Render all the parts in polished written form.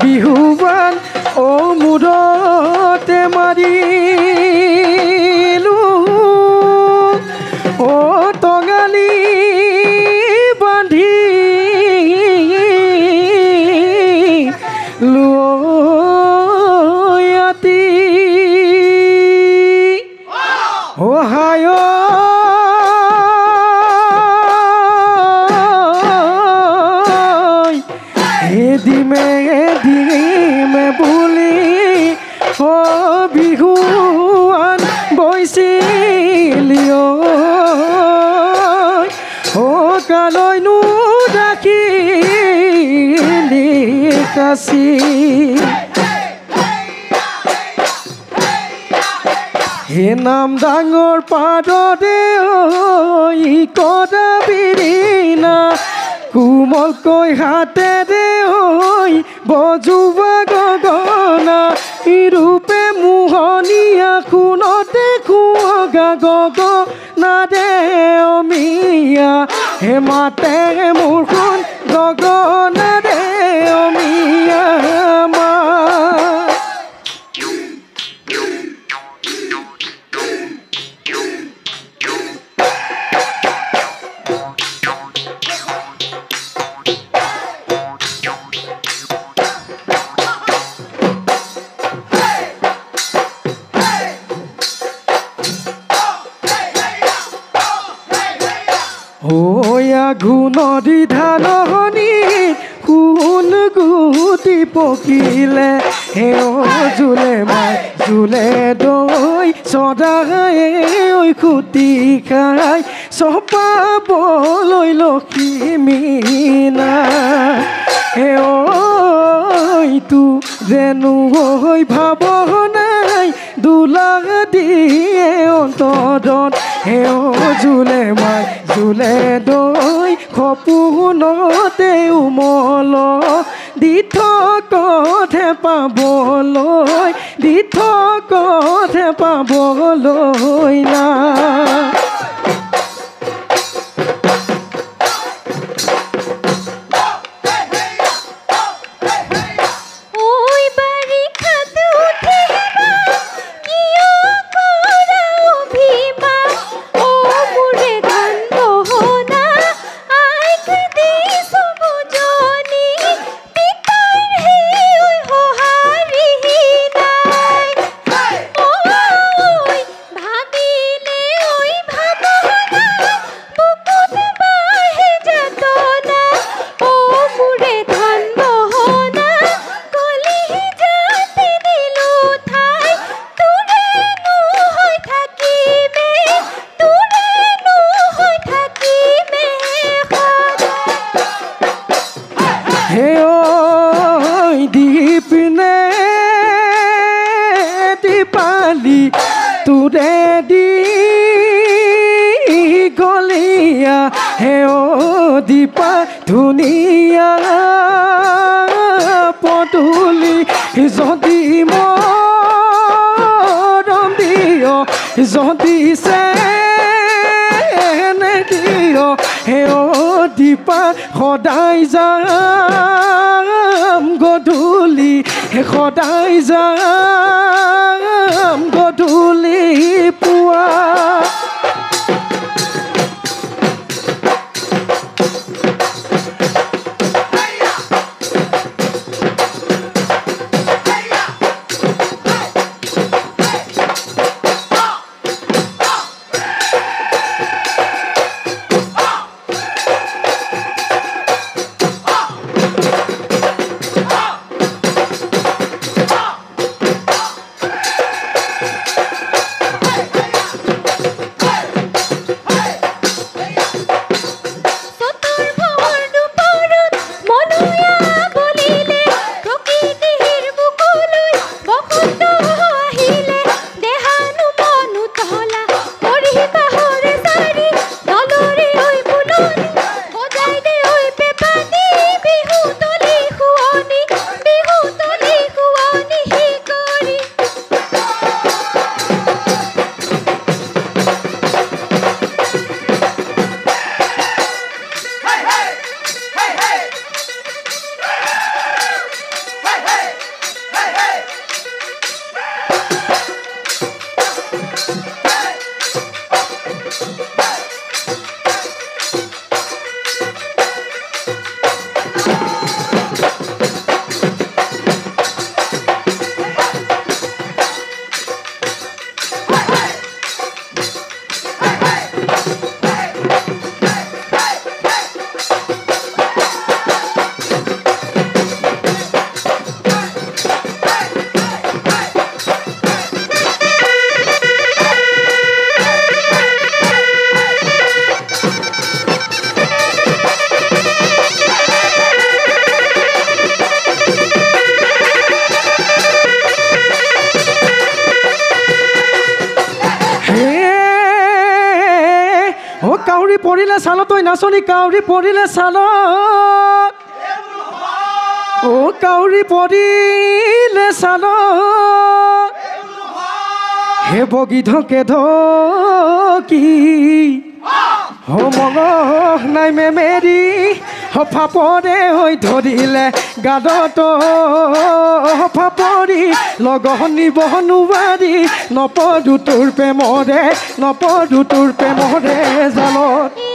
বিহুৱান মূৰতে মাৰিলো টঙালি বান্ধি লোয়াতি হায় দিমে বুলি বিহুৱান বৈছিলিও কালৈনো ৰাখিলি কাচি হে নাম ডাঙৰ পাদৰে কৰা বিৰিনা কোমলকৈ হাতেৰে বজোৱা গগনা ৰূপে মোহনীয়া সোণতে খুৱগা গগনা দে অমিয়া হে মাতে মোৰ সোণ গগনা দে অমিয়া আঘু নদী ধাননি সোণ গুটি পকিলে হে জোলে মাই জোলে দৈ চদাই খুটি খাই চপাবলৈ লখিমীনা হে তো যেনো ভাৱনাই দোলা দিয়ে অন্তৰত হে জোলে মাই জোলে দৈ সপোনতে উমল দি থকতহে পাবলৈ দি থকতহে পাবলৈ না তোৰে দি গলিয়া হে দীপা ধুনীয়া পদূলি যদি মৰম দিয় যদি চেনে দিয় হে দীপা সদায় যাম গধূলি সদায় যাম গধূলি পুৱা পৰিলে চালত ঐ নাচনী কাউৰী পৰিলে চালত ও কাউৰী পৰিলে চালত হে বগী ঢকে ঢকি ও মঙহ নাই মেমেৰি ফাপৰে হৈ ধৰিলে গাদত ফাপৰি লগহ নিব নোৱাৰি নপদু তোৰ প্ৰেমৰে নপদু তোৰ প্ৰেমৰে জালত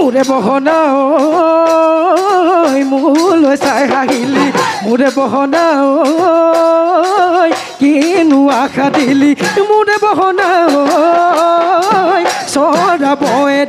মোৰে বহনা মোলৈ চাই হাঁহিলি মোৰে বহনা কিনো আশা দিলি মোৰে বহনা চৰাবয়ে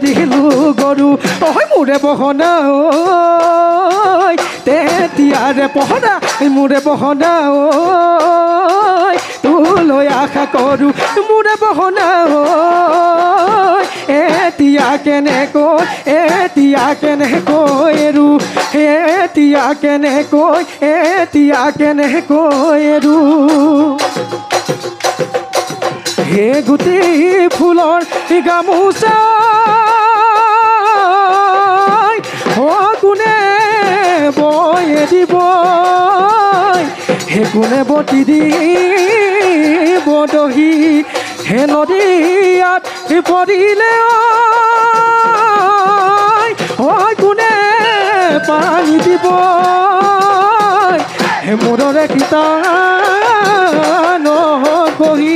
দিলো গৰু মোৰে বহনা তেতিয়াৰে পহনা মোৰে বহনা তোলৈ আশা কৰোঁ মোৰে বহনা এতিয়া কেনেকৈ এৰো এতিয়া কেনেকৈ এৰো হে গোটেই ফুলৰ গামোচা কোনে বয়ে দিব হে কোনে বটি দিব দহি হে নদীয়াত পৰিলে কোনে পানী দিব হে মোৰৰে কিতা নহবহি